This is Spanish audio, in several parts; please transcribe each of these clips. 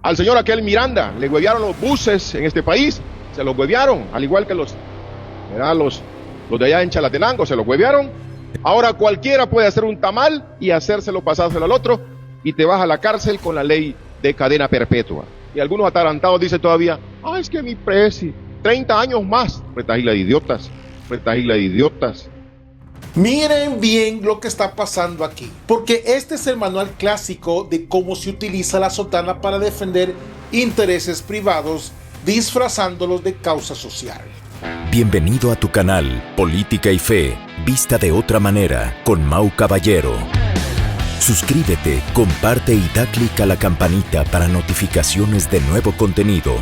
Al señor aquel Miranda le huevearon los buses en este país, se los huevearon, al igual que ¿verdad? los de allá en Chalatenango, se los huevearon. Ahora cualquiera puede hacer un tamal y hacérselo, pasárselo al otro, y te vas a la cárcel con la ley de cadena perpetua. Y algunos atarantados dicen todavía, es que mi presi, 30 años más. Retajila de idiotas, retajila de idiotas. Miren bien lo que está pasando aquí, porque este es el manual clásico de cómo se utiliza la sotana para defender intereses privados, disfrazándolos de causa social. Bienvenido a tu canal Política y Fe, vista de otra manera, con Mau Caballero. Suscríbete, comparte y da clic a la campanita para notificaciones de nuevo contenido.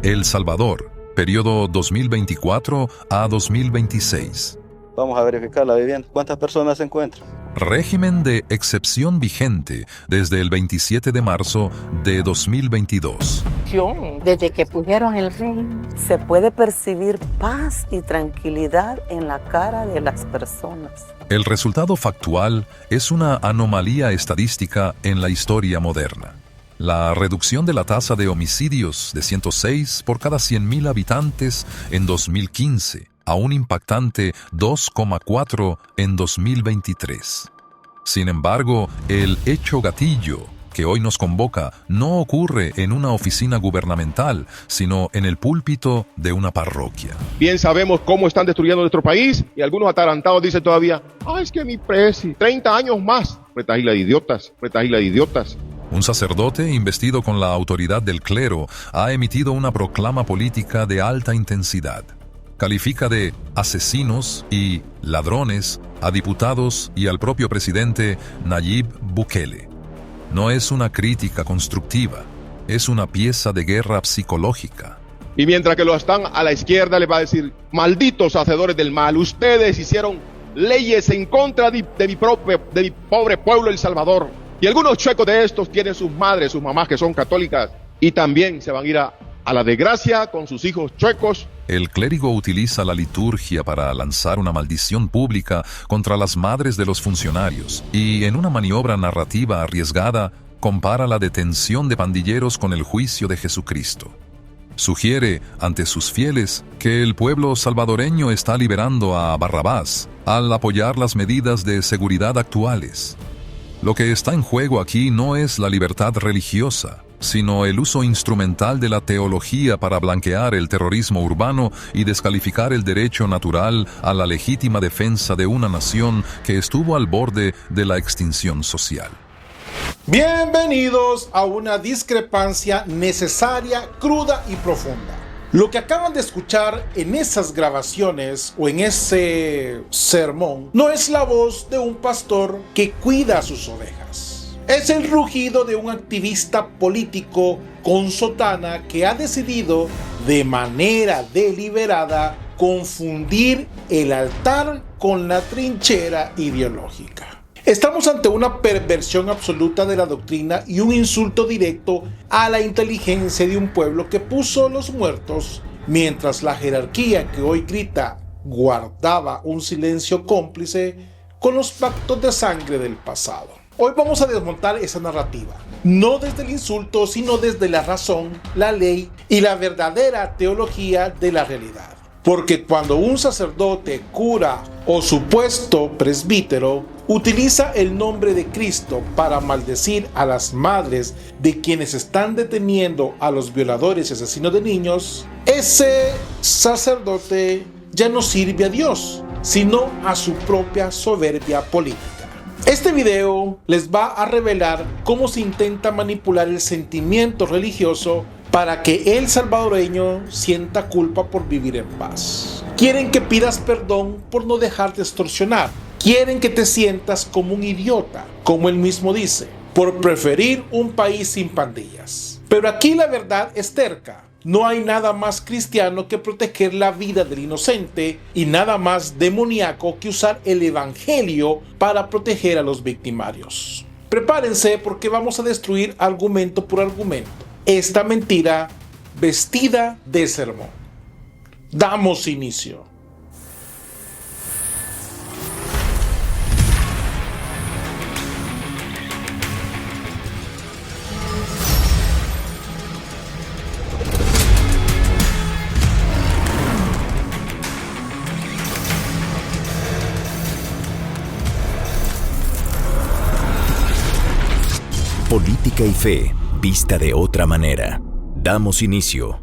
El Salvador, periodo 2024 a 2026. Vamos a verificar la vivienda. ¿Cuántas personas se encuentran? Régimen de excepción vigente desde el 27 de marzo de 2022. Desde que pusieron el rey, se puede percibir paz y tranquilidad en la cara de las personas. El resultado factual es una anomalía estadística en la historia moderna. La reducción de la tasa de homicidios de 106 por cada 100.000 habitantes en 2015 a un impactante 2,4 en 2023. Sin embargo, el hecho gatillo que hoy nos convoca no ocurre en una oficina gubernamental, sino en el púlpito de una parroquia. Bien sabemos cómo están destruyendo nuestro país y algunos atarantados dicen todavía, es que mi presi, 30 años más. Retajila de idiotas, retajila de idiotas. Un sacerdote investido con la autoridad del clero ha emitido una proclama política de alta intensidad. Califica de asesinos y ladrones a diputados y al propio presidente Nayib Bukele. No es una crítica constructiva, es una pieza de guerra psicológica. Y mientras que los están a la izquierda, les va a decir, malditos hacedores del mal, ustedes hicieron leyes en contra de mi pobre pueblo El Salvador. Y algunos chuecos de estos tienen sus madres, sus mamás que son católicas, y también se van a ir a la desgracia con sus hijos chuecos. El clérigo utiliza la liturgia para lanzar una maldición pública contra las madres de los funcionarios y, en una maniobra narrativa arriesgada, compara la detención de pandilleros con el juicio de Jesucristo. Sugiere ante sus fieles que el pueblo salvadoreño está liberando a Barrabás al apoyar las medidas de seguridad actuales. Lo que está en juego aquí no es la libertad religiosa, sino el uso instrumental de la teología para blanquear el terrorismo urbano y descalificar el derecho natural a la legítima defensa de una nación que estuvo al borde de la extinción social. Bienvenidos a una discrepancia necesaria, cruda y profunda. Lo que acaban de escuchar en esas grabaciones o en ese sermón no es la voz de un pastor que cuida a sus ovejas. Es el rugido de un activista político con sotana que ha decidido de manera deliberada confundir el altar con la trinchera ideológica. Estamos ante una perversión absoluta de la doctrina y un insulto directo a la inteligencia de un pueblo que puso los muertos, mientras la jerarquía que hoy grita guardaba un silencio cómplice con los pactos de sangre del pasado. Hoy vamos a desmontar esa narrativa, no desde el insulto, sino desde la razón, la ley y la verdadera teología de la realidad. Porque cuando un sacerdote, cura o supuesto presbítero utiliza el nombre de Cristo para maldecir a las madres de quienes están deteniendo a los violadores y asesinos de niños, ese sacerdote ya no sirve a Dios, sino a su propia soberbia política. Este video les va a revelar cómo se intenta manipular el sentimiento religioso para que el salvadoreño sienta culpa por vivir en paz. Quieren que pidas perdón por no dejarte extorsionar. Quieren que te sientas como un idiota, como él mismo dice, por preferir un país sin pandillas. Pero aquí la verdad es terca. No hay nada más cristiano que proteger la vida del inocente y nada más demoníaco que usar el evangelio para proteger a los victimarios. Prepárense porque vamos a destruir argumento por argumento esta mentira vestida de sermón. Damos inicio. Política y fe, vista de otra manera. Damos inicio.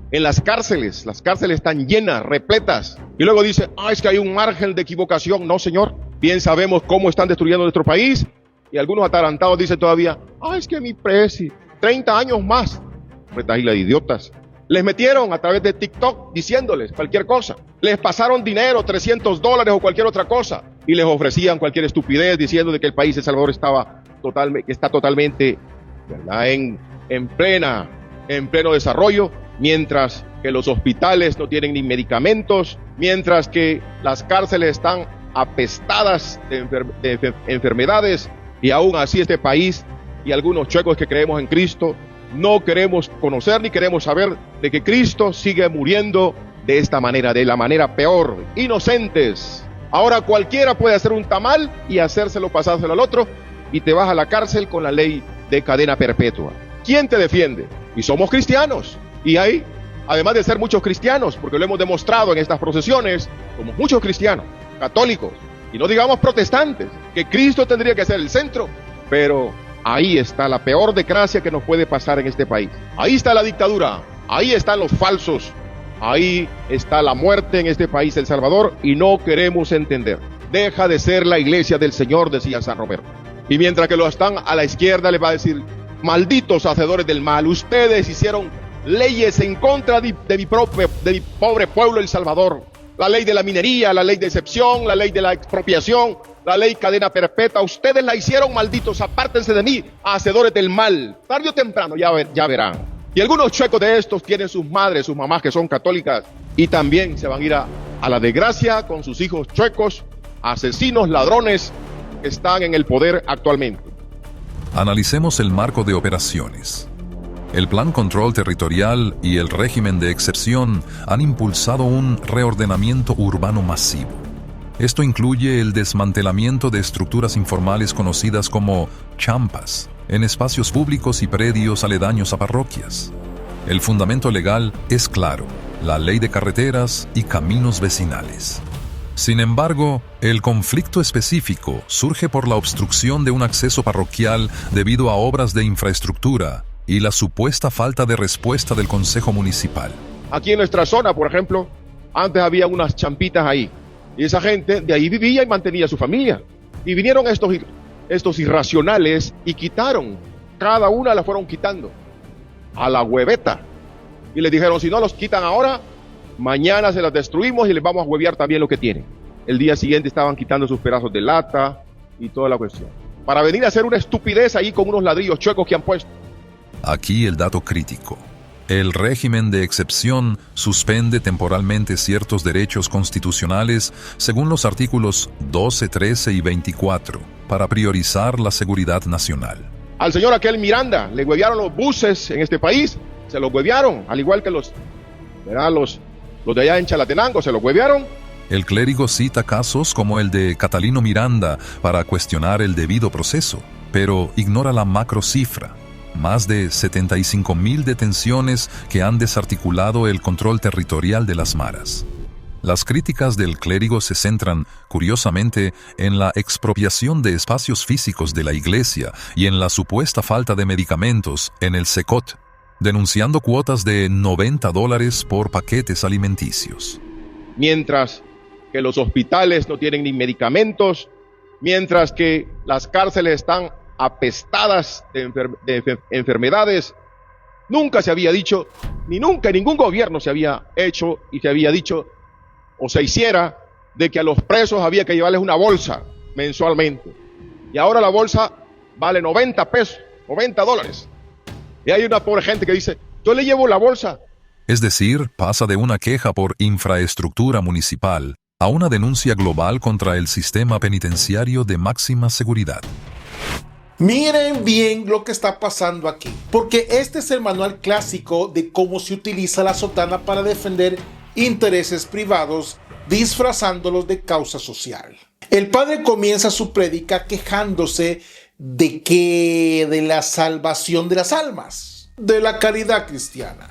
En las cárceles están llenas, repletas. Y luego dice, es que hay un margen de equivocación. No, señor. Bien sabemos cómo están destruyendo nuestro país. Y algunos atarantados dicen todavía, es que mi presi, 30 años más. Retahila de idiotas. Les metieron a través de TikTok diciéndoles cualquier cosa. Les pasaron dinero, $300 o cualquier otra cosa. Y les ofrecían cualquier estupidez diciendo de que el país de El Salvador está totalmente, ¿verdad?, en pleno desarrollo, mientras que los hospitales no tienen ni medicamentos, mientras que las cárceles están apestadas de enfermedades, y aún así este país y algunos chuecos que creemos en Cristo no queremos conocer ni queremos saber de que Cristo sigue muriendo de esta manera, de la manera peor, inocentes. Ahora cualquiera puede hacer un tamal y hacérselo, pasárselo al otro, y te vas a la cárcel con la ley de cadena perpetua. ¿Quién te defiende? Y somos cristianos, y hay, además de ser muchos cristianos, porque lo hemos demostrado en estas procesiones, somos muchos cristianos, católicos, y no digamos protestantes, que Cristo tendría que ser el centro, pero ahí está la peor desgracia que nos puede pasar en este país. Ahí está la dictadura, ahí están los falsos, ahí está la muerte en este país, El Salvador, y no queremos entender. Deja de ser la iglesia del Señor, decía San Roberto. Y mientras que lo están a la izquierda, les va a decir, malditos hacedores del mal, ustedes hicieron leyes en contra de mi pobre pueblo El Salvador. La ley de la minería, la ley de excepción, la ley de la expropiación, la ley cadena perpetua, ustedes la hicieron, malditos, apártense de mí, hacedores del mal. Tarde o temprano ya verán. Y algunos chuecos de estos tienen sus madres, sus mamás que son católicas, y también se van a ir a la desgracia con sus hijos chuecos, asesinos, ladrones que están en el poder actualmente. Analicemos el marco de operaciones. El Plan Control Territorial y el régimen de excepción han impulsado un reordenamiento urbano masivo. Esto incluye el desmantelamiento de estructuras informales conocidas como champas en espacios públicos y predios aledaños a parroquias. El fundamento legal es claro, la ley de carreteras y caminos vecinales. Sin embargo, el conflicto específico surge por la obstrucción de un acceso parroquial debido a obras de infraestructura y la supuesta falta de respuesta del Consejo Municipal. Aquí en nuestra zona, por ejemplo, antes había unas champitas ahí, y esa gente de ahí vivía y mantenía a su familia. Y vinieron estos irracionales y quitaron, cada una la fueron quitando, a la hueveta. Y les dijeron, si no los quitan ahora, mañana se las destruimos y les vamos a huevear también lo que tienen. El día siguiente estaban quitando sus pedazos de lata y toda la cuestión, para venir a hacer una estupidez ahí con unos ladrillos chuecos que han puesto. Aquí el dato crítico. El régimen de excepción suspende temporalmente ciertos derechos constitucionales según los artículos 12, 13 y 24 para priorizar la seguridad nacional. Al señor aquel Miranda le huevearon los buses en este país, se los huevearon, al igual que los de allá en Chalatenango se los huevearon. El clérigo cita casos como el de Catalino Miranda para cuestionar el debido proceso, pero ignora la macrocifra. Más de 75,000 detenciones que han desarticulado el control territorial de las maras. Las críticas del clérigo se centran, curiosamente, en la expropiación de espacios físicos de la iglesia y en la supuesta falta de medicamentos en el SECOT, denunciando cuotas de $90 por paquetes alimenticios. Mientras que los hospitales no tienen ni medicamentos, mientras que las cárceles están apestadas de enfermedades, nunca se había dicho, ni nunca ningún gobierno se había hecho y se había dicho o se hiciera de que a los presos había que llevarles una bolsa mensualmente. Y ahora la bolsa vale 90 pesos, $90. Y hay una pobre gente que dice, yo le llevo la bolsa. Es decir, pasa de una queja por infraestructura municipal a una denuncia global contra el sistema penitenciario de máxima seguridad. Miren bien lo que está pasando aquí, porque este es el manual clásico de cómo se utiliza la sotana para defender intereses privados, disfrazándolos de causa social. El padre comienza su prédica quejándose de la salvación de las almas, de la caridad cristiana.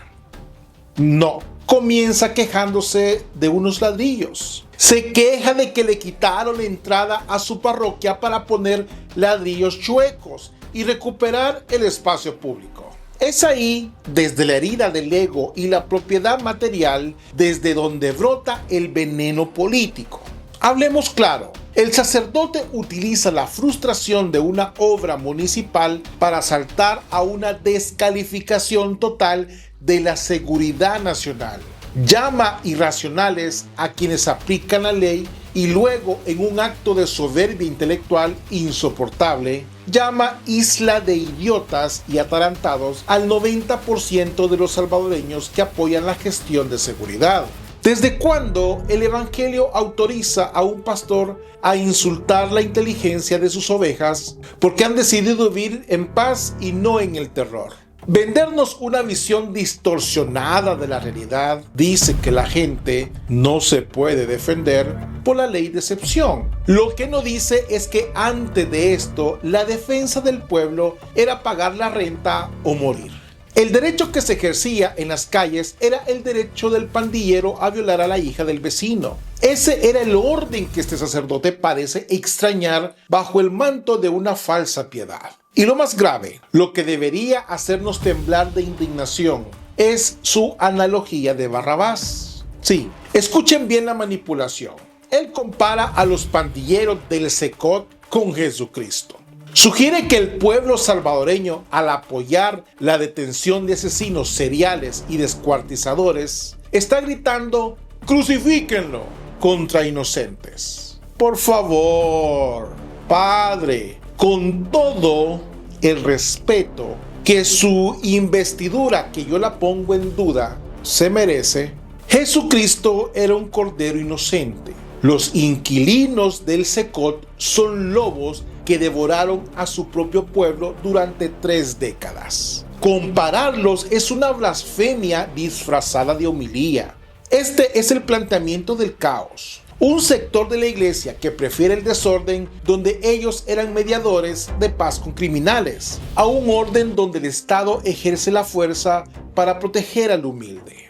No, comienza quejándose de unos ladrillos. Se queja de que le quitaron la entrada a su parroquia para poner ladrillos chuecos y recuperar el espacio público. Es ahí, desde la herida del ego y la propiedad material, desde donde brota el veneno político. Hablemos claro, el sacerdote utiliza la frustración de una obra municipal para saltar a una descalificación total de la seguridad nacional. Llama irracionales a quienes aplican la ley y luego, en un acto de soberbia intelectual insoportable, llama isla de idiotas y atarantados al 90% de los salvadoreños que apoyan la gestión de seguridad. ¿Desde cuándo el Evangelio autoriza a un pastor a insultar la inteligencia de sus ovejas porque han decidido vivir en paz y no en el terror? Vendernos una visión distorsionada de la realidad dice que la gente no se puede defender por la ley de excepción. Lo que no dice es que antes de esto, la defensa del pueblo era pagar la renta o morir. El derecho que se ejercía en las calles era el derecho del pandillero a violar a la hija del vecino. Ese era el orden que este sacerdote parece extrañar bajo el manto de una falsa piedad. Y lo más grave, lo que debería hacernos temblar de indignación, es su analogía de Barrabás. Sí, escuchen bien la manipulación. Él compara a los pandilleros del Secot con Jesucristo. Sugiere que el pueblo salvadoreño, al apoyar la detención de asesinos seriales y descuartizadores, está gritando «¡Crucifíquenlo!» contra inocentes. Por favor, Padre, con todo el respeto que su investidura, que yo la pongo en duda, se merece, Jesucristo era un cordero inocente. Los inquilinos del Secot son lobos que devoraron a su propio pueblo durante 3 décadas. Compararlos es una blasfemia disfrazada de homilía. Este es el planteamiento del caos. Un sector de la iglesia que prefiere el desorden, donde ellos eran mediadores de paz con criminales, a un orden donde el Estado ejerce la fuerza para proteger al humilde.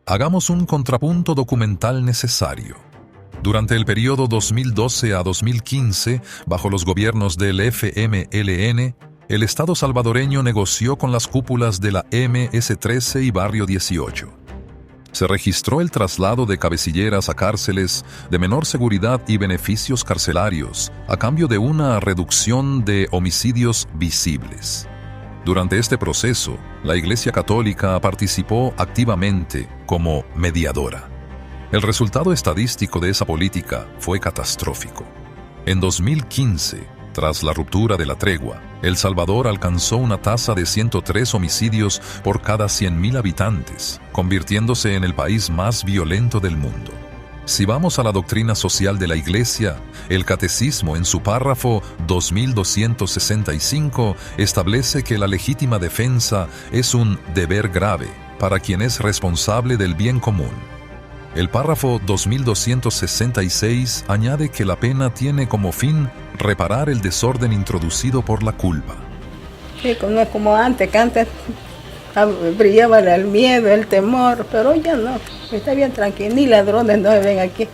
Hagamos un contrapunto documental necesario. Durante el periodo 2012 a 2015, bajo los gobiernos del FMLN, el Estado salvadoreño negoció con las cúpulas de la MS-13 y Barrio 18. Se registró el traslado de cabecilleras a cárceles de menor seguridad y beneficios carcelarios, a cambio de una reducción de homicidios visibles. Durante este proceso, la Iglesia Católica participó activamente como mediadora. El resultado estadístico de esa política fue catastrófico. En 2015, tras la ruptura de la tregua, El Salvador alcanzó una tasa de 103 homicidios por cada 100.000 habitantes, convirtiéndose en el país más violento del mundo. Si vamos a la doctrina social de la Iglesia, el Catecismo en su párrafo 2265 establece que la legítima defensa es un deber grave para quien es responsable del bien común. El párrafo 2266 añade que la pena tiene como fin reparar el desorden introducido por la culpa. Sí, no es como antes, que antes brillaba el miedo, el temor, pero ya no, está bien tranquilo, ni ladrones no ven aquí.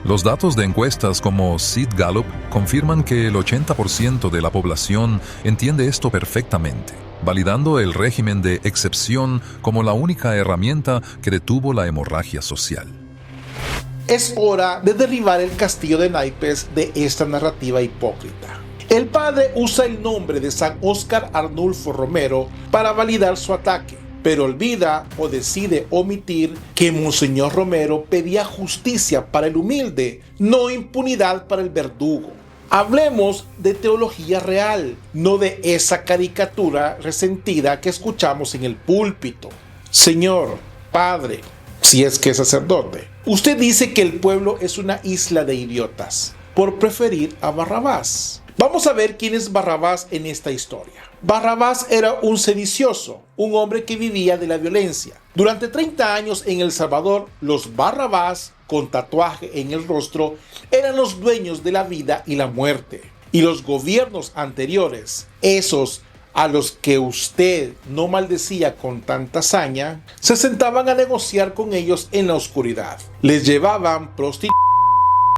Los datos de encuestas como Sid Gallup confirman que el 80% de la población entiende esto perfectamente, validando el régimen de excepción como la única herramienta que detuvo la hemorragia social. Es hora de derribar el castillo de naipes de esta narrativa hipócrita. El padre usa el nombre de San Óscar Arnulfo Romero para validar su ataque, pero olvida o decide omitir que Monseñor Romero pedía justicia para el humilde, no impunidad para el verdugo. Hablemos de teología real, no de esa caricatura resentida que escuchamos en el púlpito. Señor, Padre, si es que es sacerdote, usted dice que el pueblo es una isla de idiotas por preferir a Barrabás. Vamos a ver quién es Barrabás en esta historia. Barrabás era un sedicioso, un hombre que vivía de la violencia. Durante 30 años en El Salvador, los Barrabás, con tatuaje en el rostro, eran los dueños de la vida y la muerte. Y los gobiernos anteriores, esos a los que usted no maldecía con tanta hazaña, se sentaban a negociar con ellos en la oscuridad. Les llevaban prostitutas,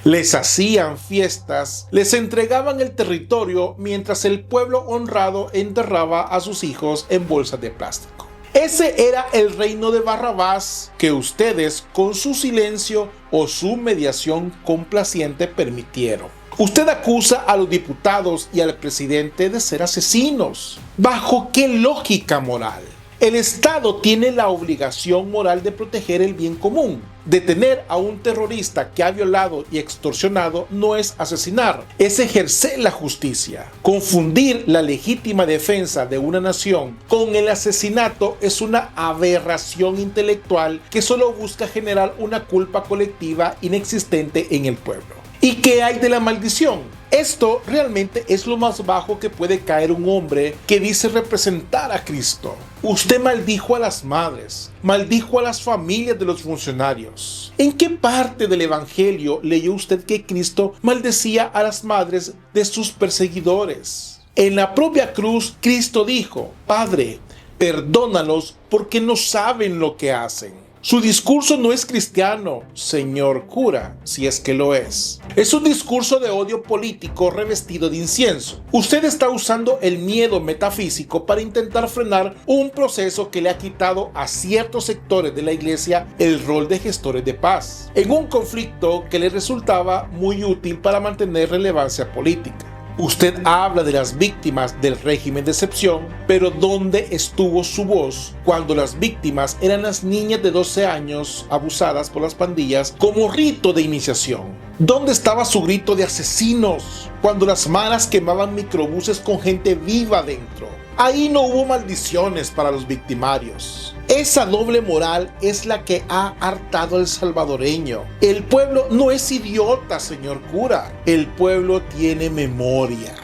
les hacían fiestas, les entregaban el territorio mientras el pueblo honrado enterraba a sus hijos en bolsas de plástico. Ese era el reino de Barrabás que ustedes con su silencio o su mediación complaciente permitieron. Usted acusa a los diputados y al presidente de ser asesinos. ¿Bajo qué lógica moral? El Estado tiene la obligación moral de proteger el bien común. Detener a un terrorista que ha violado y extorsionado no es asesinar, es ejercer la justicia. Confundir la legítima defensa de una nación con el asesinato es una aberración intelectual que solo busca generar una culpa colectiva inexistente en el pueblo. ¿Y qué hay de la maldición? Esto realmente es lo más bajo que puede caer un hombre que dice representar a Cristo. Usted maldijo a las madres, maldijo a las familias de los funcionarios. ¿En qué parte del Evangelio leyó usted que Cristo maldecía a las madres de sus perseguidores? En la propia cruz, Cristo dijo: Padre, perdónalos porque no saben lo que hacen. Su discurso no es cristiano, señor cura, si es que lo es. Es un discurso de odio político revestido de incienso. Usted está usando el miedo metafísico para intentar frenar un proceso que le ha quitado a ciertos sectores de la iglesia el rol de gestores de paz, en un conflicto que le resultaba muy útil para mantener relevancia política. Usted habla de las víctimas del régimen de excepción, pero ¿dónde estuvo su voz cuando las víctimas eran las niñas de 12 años abusadas por las pandillas como rito de iniciación? ¿Dónde estaba su grito de asesinos cuando las maras quemaban microbuses con gente viva dentro? Ahí no hubo maldiciones para los victimarios. Esa doble moral es la que ha hartado al salvadoreño. El pueblo no es idiota, señor cura. El pueblo tiene memoria.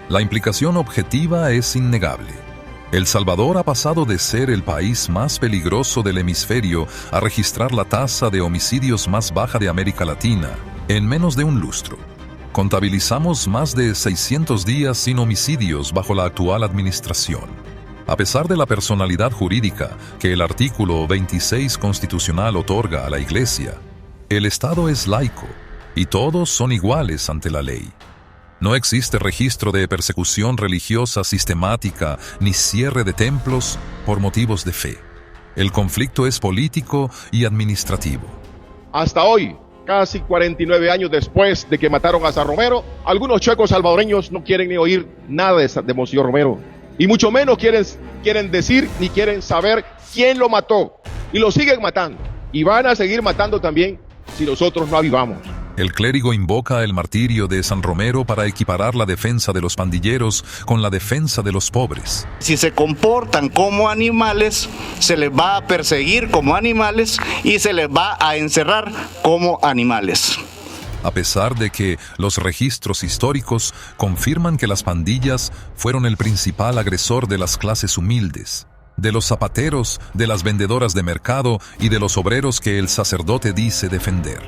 La implicación objetiva es innegable. El Salvador ha pasado de ser el país más peligroso del hemisferio a registrar la tasa de homicidios más baja de América Latina en menos de un lustro. Contabilizamos más de 600 días sin homicidios bajo la actual administración. A pesar de la personalidad jurídica que el artículo 26 constitucional otorga a la Iglesia, el Estado es laico y todos son iguales ante la ley. No existe registro de persecución religiosa sistemática ni cierre de templos por motivos de fe. El conflicto es político y administrativo. Hasta hoy, casi 49 años después de que mataron a San Romero, algunos chuecos salvadoreños no quieren ni oír nada de Monsignor Romero. Y mucho menos quieren decir ni quieren saber quién lo mató. Y lo siguen matando. Y van a seguir matando también si nosotros no avivamos. El clérigo invoca el martirio de San Romero para equiparar la defensa de los pandilleros con la defensa de los pobres. Si se comportan como animales, se les va a perseguir como animales y se les va a encerrar como animales. A pesar de que los registros históricos confirman que las pandillas fueron el principal agresor de las clases humildes, de los zapateros, de las vendedoras de mercado y de los obreros que el sacerdote dice defender.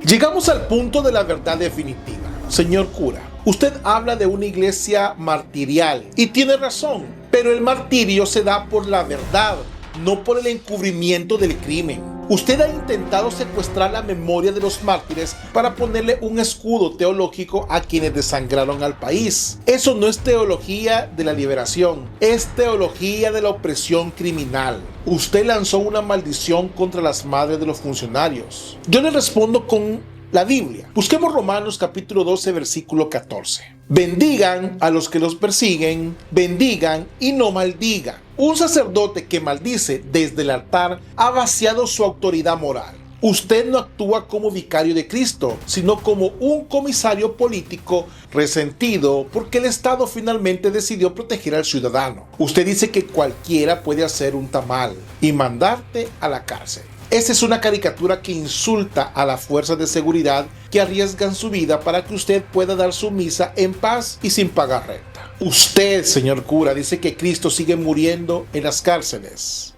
Llegamos al punto de la verdad definitiva. Señor cura, usted habla de una iglesia martirial y tiene razón, pero el martirio se da por la verdad, no por el encubrimiento del crimen. Usted ha intentado secuestrar la memoria de los mártires para ponerle un escudo teológico a quienes desangraron al país. Eso no es teología de la liberación, es teología de la opresión criminal. Usted lanzó una maldición contra las madres de los funcionarios. Yo le respondo con la Biblia. Busquemos Romanos capítulo 12, versículo 14. Bendigan a los que los persiguen, bendigan y no maldigan. Un sacerdote que maldice desde el altar ha vaciado su autoridad moral. Usted no actúa como vicario de Cristo, sino como un comisario político resentido porque el Estado finalmente decidió proteger al ciudadano. Usted dice que cualquiera puede hacer un tamal y mandarte a la cárcel. Esa es una caricatura que insulta a las fuerzas de seguridad que arriesgan su vida para que usted pueda dar su misa en paz y sin pagar renta. Usted, señor cura, dice que Cristo sigue muriendo en las cárceles.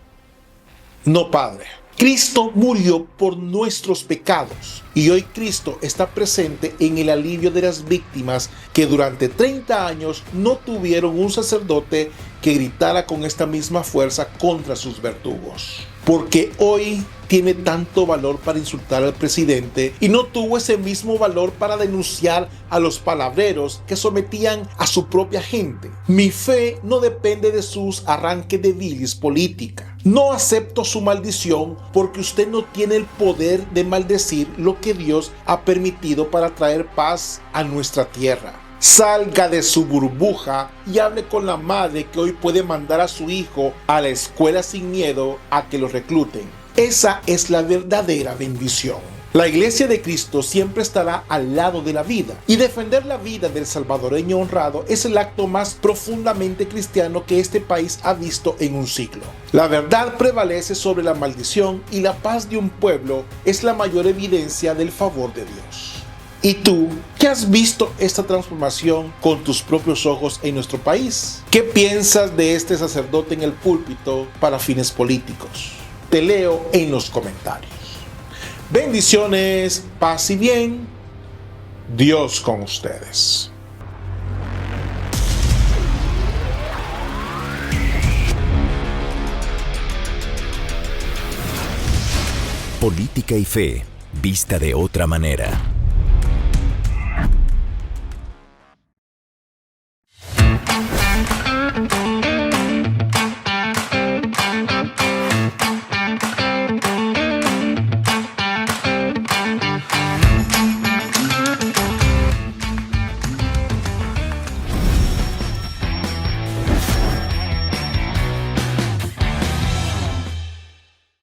No, padre. Cristo murió por nuestros pecados y hoy Cristo está presente en el alivio de las víctimas que durante 30 años no tuvieron un sacerdote que gritara con esta misma fuerza contra sus verdugos. Porque hoy tiene tanto valor para insultar al presidente y no tuvo ese mismo valor para denunciar a los palabreros que sometían a su propia gente. Mi fe no depende de sus arranques de bilis política. No acepto su maldición porque usted no tiene el poder de maldecir lo que Dios ha permitido para traer paz a nuestra tierra. Salga de su burbuja y hable con la madre que hoy puede mandar a su hijo a la escuela sin miedo a que lo recluten. Esa es la verdadera bendición. La Iglesia de Cristo siempre estará al lado de la vida y defender la vida del salvadoreño honrado es el acto más profundamente cristiano que este país ha visto en un siglo. La verdad prevalece sobre la maldición y la paz de un pueblo es la mayor evidencia del favor de Dios. ¿Y tú, qué has visto esta transformación con tus propios ojos en nuestro país? ¿Qué piensas de este sacerdote en el púlpito para fines políticos? Te leo en los comentarios. Bendiciones, paz y bien. Dios con ustedes. Política y fe, vista de otra manera.